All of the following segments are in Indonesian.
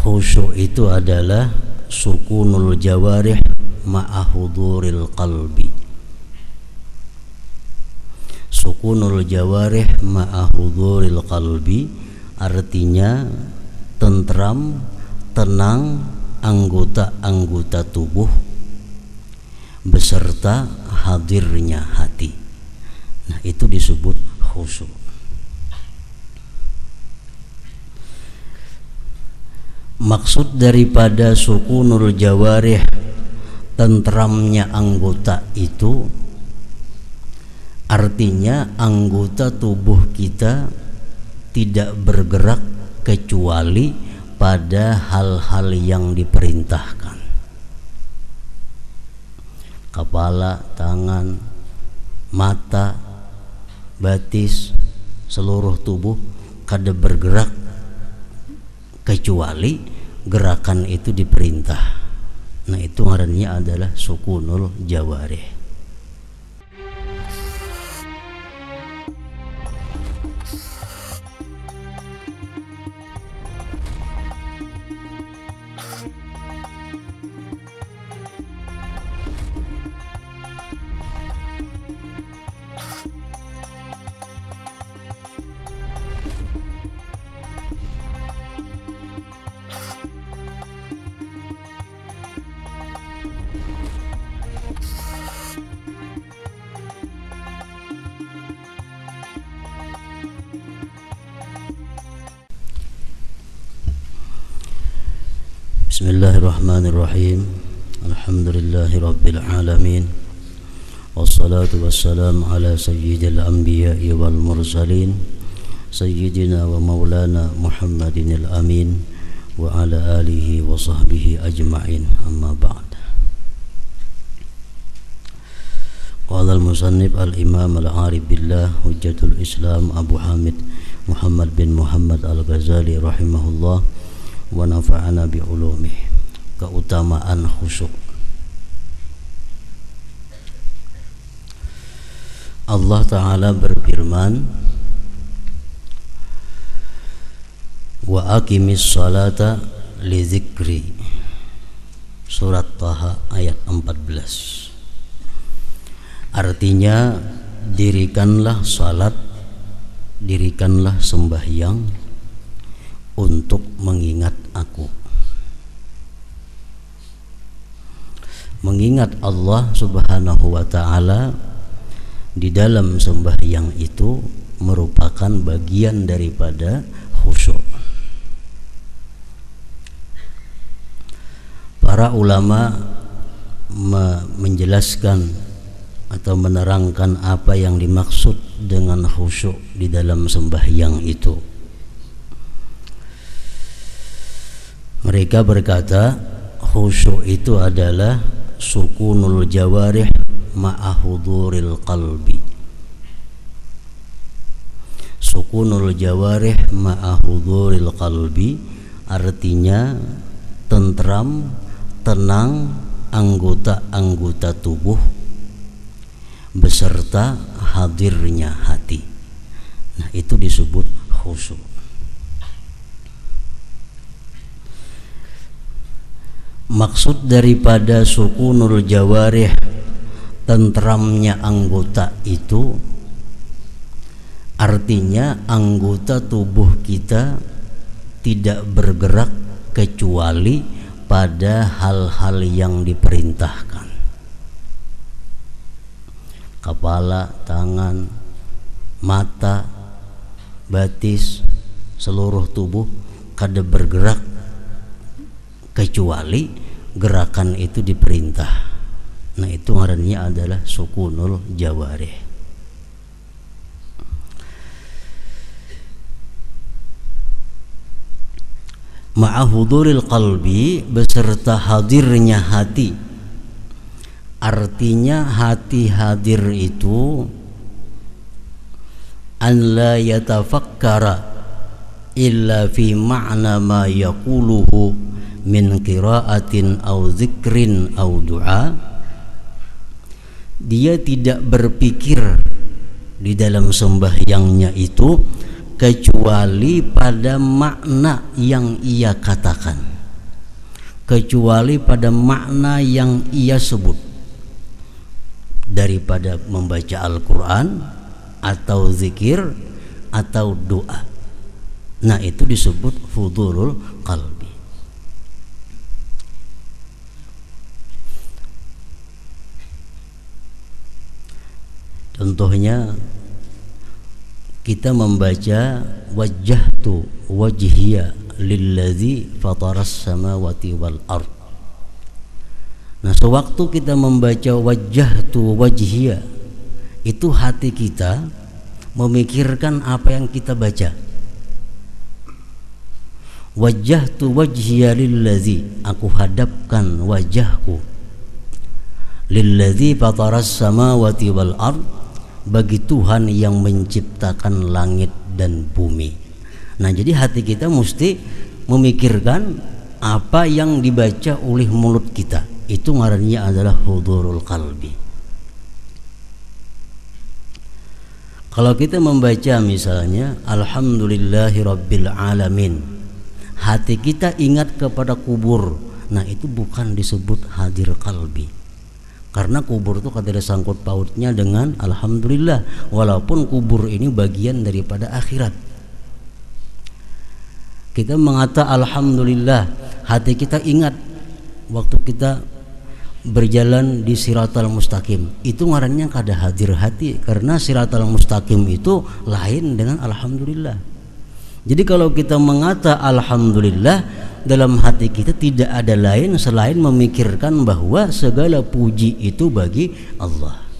Khusyuk itu adalah sukunul jawarih ma'ahuduril qalbi. Sukunul jawarih ma'ahuduril qalbi artinya tentram, tenang anggota-anggota tubuh beserta hadirnya hati. Nah, itu disebut khusyuk. Maksud daripada sukunul jawarih, tentramnya anggota itu artinya anggota tubuh kita tidak bergerak kecuali pada hal-hal yang diperintahkan. Kepala, tangan, mata, batis, seluruh tubuh kada bergerak kecuali gerakan itu diperintah. Nah, itu ngarannya adalah sukunul jawarih. Bismillahirrahmanirrahim. Alhamdulillahi rabbil alamin. Wassalatu wassalamu ala sayyidil anbiya'i wal mursalin sayyidina wa maulana Muhammadinil amin wa ala alihi wa sahbihi ajma'in, amma ba'd. Qala al-musannif al-imam al-arif billah hujjatul islam Abu Hamid Muhammad bin Muhammad al-Ghazali rahimahullah wa nafa'ana bi ulumih. Keutamaan khusyuk. Allah Ta'ala berfirman, wa aqimis salata li dzikri, surat Taha ayat 14. Artinya, dirikanlah salat, dirikanlah sembahyang untuk mengingat aku. Mengingat Allah Subhanahu wa Ta'ala di dalam sembahyang itu merupakan bagian daripada khusyuk. Para ulama menjelaskan atau menerangkan apa yang dimaksud dengan khusyuk di dalam sembahyang itu. Mereka berkata, khusyuk itu adalah sukunul jawarih ma'ahuduril qalbi. Sukunul jawarih ma'ahuduril qalbi artinya tentram, tenang anggota-anggota tubuh beserta hadirnya hati. Nah, itu disebut khusyuk. Maksud daripada sukunul jawarih, tentramnya anggota itu artinya anggota tubuh kita tidak bergerak kecuali pada hal-hal yang diperintahkan. Kepala, tangan, mata, batis, seluruh tubuh kada bergerak kecuali gerakan itu diperintah. Nah, itu ngarannya adalah sukunul jawarih. Ma'ahuduril qalbi, beserta hadirnya hati. Artinya hati hadir itu an la yatafakkara illa fi ma'na ma yaquluhu min qiraatin au zikrin au du'a. Dia tidak berpikir di dalam sembahyangnya itu kecuali pada makna yang ia katakan. kecuali pada makna yang ia sebut, daripada membaca Al-Quran atau zikir atau doa. Nah, itu disebut hudurul qalbi. Contohnya kita membaca wajjahtu wajhiya lillazi fataras samawati wal ard. Nah, sewaktu kita membaca wajjahtu wajhiya, itu hati kita memikirkan apa yang kita baca. Wajjahtu wajhiya lillazi, aku hadapkan wajahku, lillazi fataras samawati wal ard, bagi Tuhan yang menciptakan langit dan bumi. Nah, jadi hati kita mesti memikirkan apa yang dibaca oleh mulut kita. Itu ngarannya adalah hudurul qalbi. Kalau kita membaca misalnya alhamdulillahi rabbil alamin, hati kita ingat kepada kubur. Nah, itu bukan disebut hadir qalbi, karena kubur itu kada ada sangkut pautnya dengan alhamdulillah, walaupun kubur ini bagian daripada akhirat. Kita mengata alhamdulillah, hati kita ingat waktu kita berjalan di siratal mustaqim, itu ngarannya kada hadir hati, karena siratal mustaqim itu lain dengan alhamdulillah. Jadi kalau kita mengata alhamdulillah, dalam hati kita tidak ada lain selain memikirkan bahwa segala puji itu bagi Allah.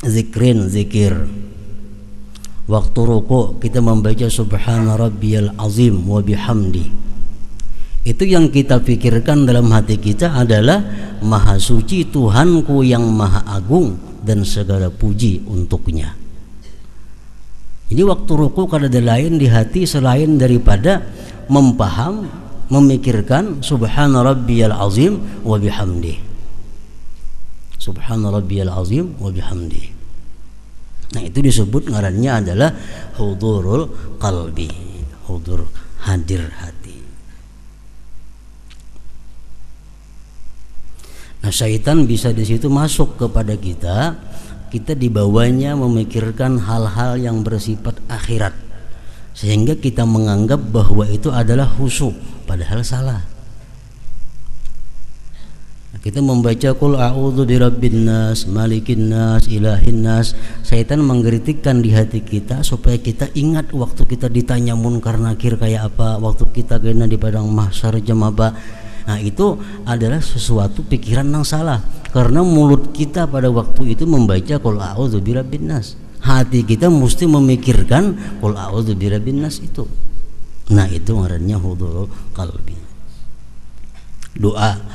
Zikir. Waktu rukuk kita membaca subhana rabbiyal azim wa bihamdi. Itu yang kita pikirkan dalam hati kita adalah maha suci Tuhanku yang maha agung dan segala puji untuknya. Jadi waktu rukuk kada ada lain di hati selain daripada memikirkan subhana rabbiyal azim wa bihamdi. Subhana rabbiyal azim wa bihamdi. Nah, itu disebut ngarannya adalah hudurul qalbi, hudur hadir hati. Nah, syaitan bisa di situ masuk kepada kita dibawanya memikirkan hal-hal yang bersifat akhirat, sehingga kita menganggap bahwa itu adalah khusyuk, padahal salah. Kita membaca qul a'udzu birabbin nas, malikin nas, ilahin nas. Syaitan mengkritikkan di hati kita supaya kita ingat waktu kita ditanya munkar nakir kayak apa, waktu kita kena di padang mahsyar jam apa. Nah, itu adalah sesuatu pikiran yang salah, karena mulut kita pada waktu itu membaca qul a'udzu birabbin nas. Hati kita mesti memikirkan qul a'udzu birabbin nas itu. Nah, itu ngarannya hudurul qalbi. Doa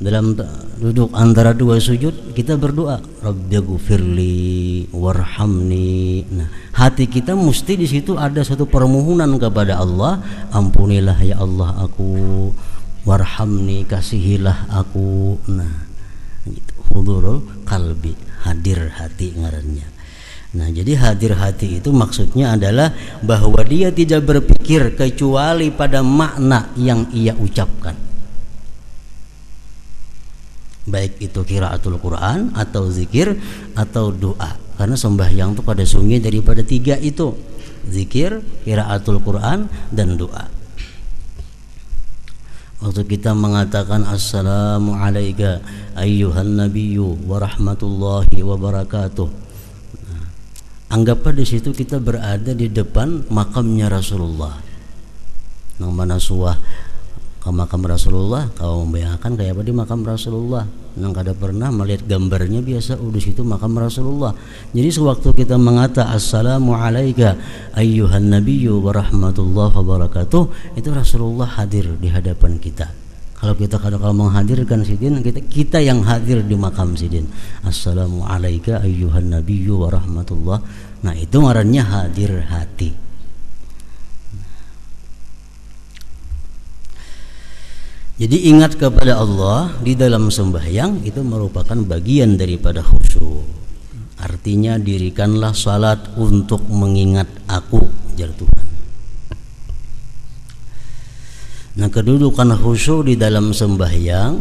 dalam duduk antara dua sujud kita berdoa rabbighfirli warhamni. Nah, hati kita mesti di situ ada satu permohonan kepada Allah, ampunilah ya Allah aku, warhamni kasihilah aku. Nah, itu hudurul qalbi, hadir hati ngarannya. Nah, jadi hadir hati itu maksudnya adalah bahwa dia tidak berpikir kecuali pada makna yang ia ucapkan, baik itu qiraatul Quran atau zikir atau doa. Karena sembahyang itu pada sungguh daripada tiga itu, zikir, qiraatul Quran, dan doa. Waktu kita mengatakan assalamu alayka ayyuhan nabiyyu wa rahmatullahi wa barakatuh, anggaplah di situ kita berada di depan makamnya Rasulullah. Nang mana suah ke makam Rasulullah, kau membayangkan kayak apa di makam Rasulullah. Nang kada pernah melihat gambarnya, biasa di situ makam Rasulullah. Jadi sewaktu kita mengata assalamu alayka ayyuhan nabiyyu wa rahmatullahi wa barakatuh, itu Rasulullah hadir di hadapan kita. Kalau kita kalau menghadirkan sidin, kita yang hadir di makam sidin. Assalamu alayka ayyuhan nabiyyu wa rahmatullah. Nah, itu ngarannya hadir hati. Jadi ingat kepada Allah di dalam sembahyang itu merupakan bagian daripada khusyuk. Artinya dirikanlah salat untuk mengingat aku, jar Tuhan. Nah, kedudukan khusyuk di dalam sembahyang,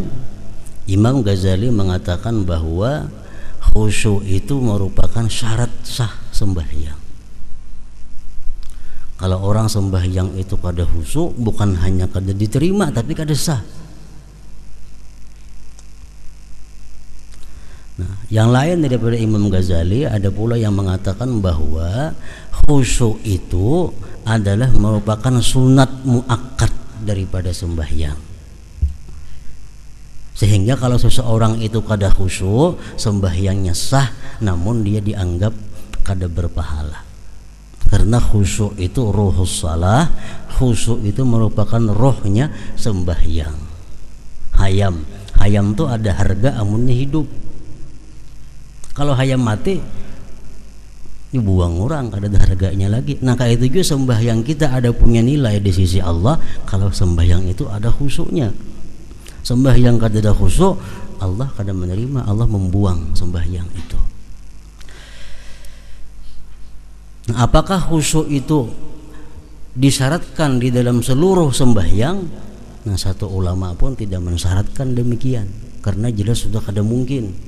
Imam Ghazali mengatakan bahwa khusyuk itu merupakan syarat sah sembahyang. Kalau orang sembahyang itu kada khusyuk, bukan hanya kada diterima tapi kada sah. Nah, yang lain daripada Imam Ghazali ada pula yang mengatakan bahwa khusyuk itu adalah merupakan sunat muakkad daripada sembahyang. Sehingga kalau seseorang itu kada khusyuk, sembahyangnya sah namun dia dianggap kada berpahala. Karena khusyuk itu ruhus salah, khusyuk itu merupakan rohnya sembahyang. Hayam itu ada harga amunnya hidup. Kalau hayam mati dibuang orang, kada ada harganya lagi. Nah, kayak itu juga sembahyang kita ada punya nilai di sisi Allah kalau sembahyang itu ada khusyuknya. Sembahyang kada ada khusyuk, Allah kada menerima, Allah membuang sembahyang itu. Nah, apakah khusyuk itu disyaratkan di dalam seluruh sembahyang? Nah, satu ulama pun tidak mensyaratkan demikian, karena jelas sudah kada mungkin.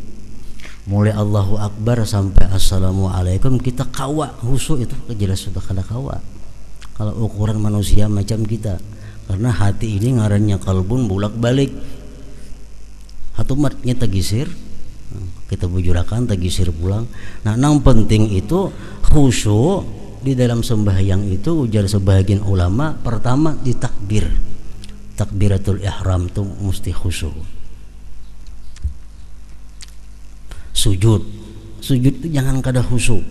Mulai Allahu Akbar sampai Assalamualaikum kita kawa khusyuk itu jelas sudah kada kawa. Kalau ukuran manusia macam kita, karena hati ini ngarannya kalbun bolak-balik. Hatumatnya tagisir, kita bujurakan tagisir pulang. Nah, yang penting itu khusyuk di dalam sembahyang itu ujar sebagian ulama pertama di takbir. Takbiratul ihram itu mesti khusyuk. Sujud itu jangan kada khusyuk.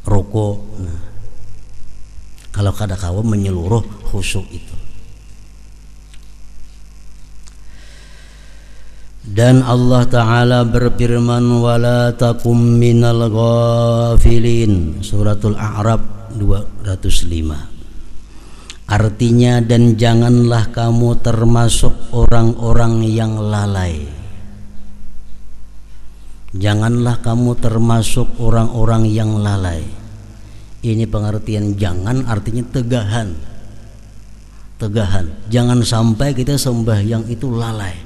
Rukuk, nah, kalau kada kawa menyeluruh khusyuk itu. Dan Allah Ta'ala berfirman, wala takum minal ghafilin, suratul A'raf 205. Artinya, dan janganlah kamu termasuk orang-orang yang lalai. Janganlah kamu termasuk orang-orang yang lalai. Ini pengertian jangan artinya tegahan. Jangan sampai kita sembahyang itu lalai.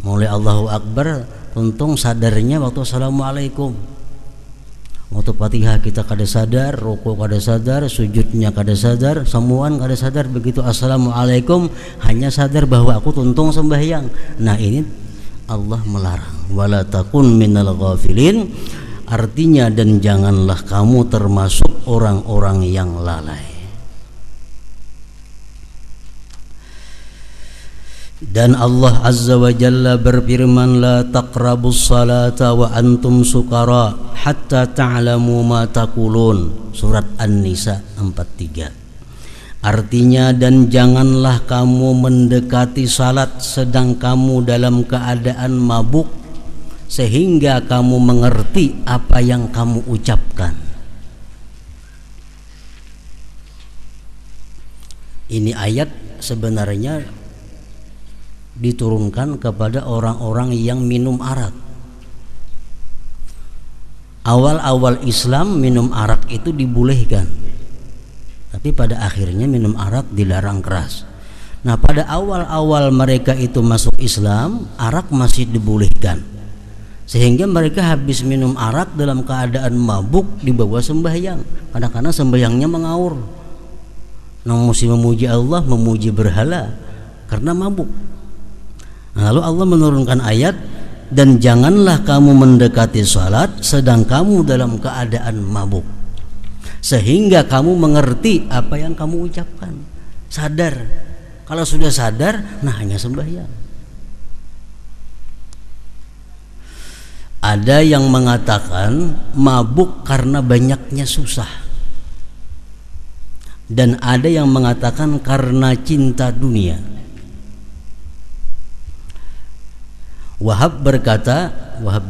Mulai Allahu Akbar untung sadarnya waktu Assalamualaikum. Waktu Fatihah kita kada sadar, rukuk kada sadar, sujudnya kada sadar, semuaan kada sadar. Begitu Assalamualaikum hanya sadar bahwa aku tuntung sembahyang. Nah, ini Allah melarang, wala takun minal ghafilin, artinya dan janganlah kamu termasuk orang-orang yang lalai. Dan Allah Azza wa Jalla berfirman, la taqrabus salata wa antum sukara hatta ta'lamu ma taqulun, surat An-Nisa 43. Artinya, dan janganlah kamu mendekati salat sedang kamu dalam keadaan mabuk sehingga kamu mengerti apa yang kamu ucapkan. Ini ayat sebenarnya diturunkan kepada orang-orang yang minum arak. Awal-awal Islam minum arak itu dibolehkan, tapi pada akhirnya minum arak dilarang keras. Nah, pada awal-awal mereka itu masuk Islam, arak masih dibolehkan, sehingga mereka habis minum arak dalam keadaan mabuk dibawa sembahyang. Kadang-kadang sembahyangnya mengaur, mesti memuji Allah, memuji berhala karena mabuk. Nah, lalu Allah menurunkan ayat, dan janganlah kamu mendekati salat sedang kamu dalam keadaan mabuk sehingga kamu mengerti apa yang kamu ucapkan. Sadar. Kalau sudah sadar, nah hanya sembahyang. Ada yang mengatakan mabuk karena banyaknya susah, dan ada yang mengatakan karena cinta dunia. Wahab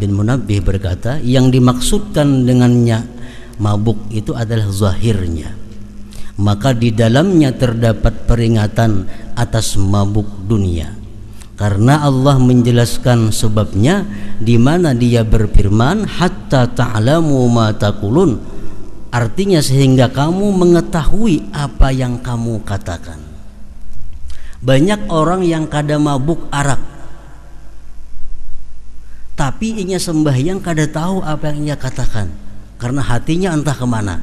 bin Munabbih berkata, yang dimaksudkan dengannya mabuk itu adalah zahirnya, maka di dalamnya terdapat peringatan atas mabuk dunia, Karena Allah menjelaskan sebabnya di mana Dia berfirman hatta ta'lamu ma taqulun, artinya sehingga kamu mengetahui apa yang kamu katakan. Banyak orang yang kada mabuk arak tapi inya sembahyang kada tahu apa yang ia katakan karena hatinya entah kemana.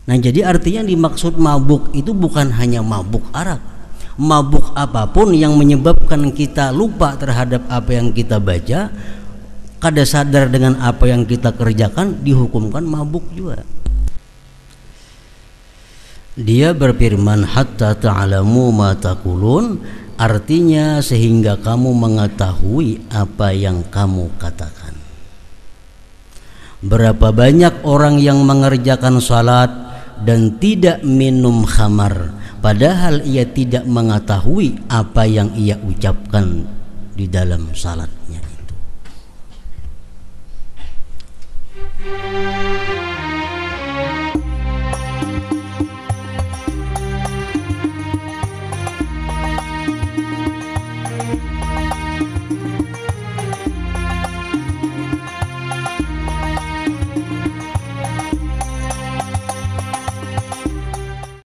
Nah, jadi artinya dimaksud mabuk itu bukan hanya mabuk arak, mabuk apapun yang menyebabkan kita lupa terhadap apa yang kita baca, kada sadar dengan apa yang kita kerjakan, dihukumkan mabuk juga. Dia berfirman hatta ta'lamu ma taqulun, artinya sehingga kamu mengetahui apa yang kamu katakan. Berapa banyak orang yang mengerjakan salat dan tidak minum khamar, padahal ia tidak mengetahui apa yang ia ucapkan di dalam salatnya.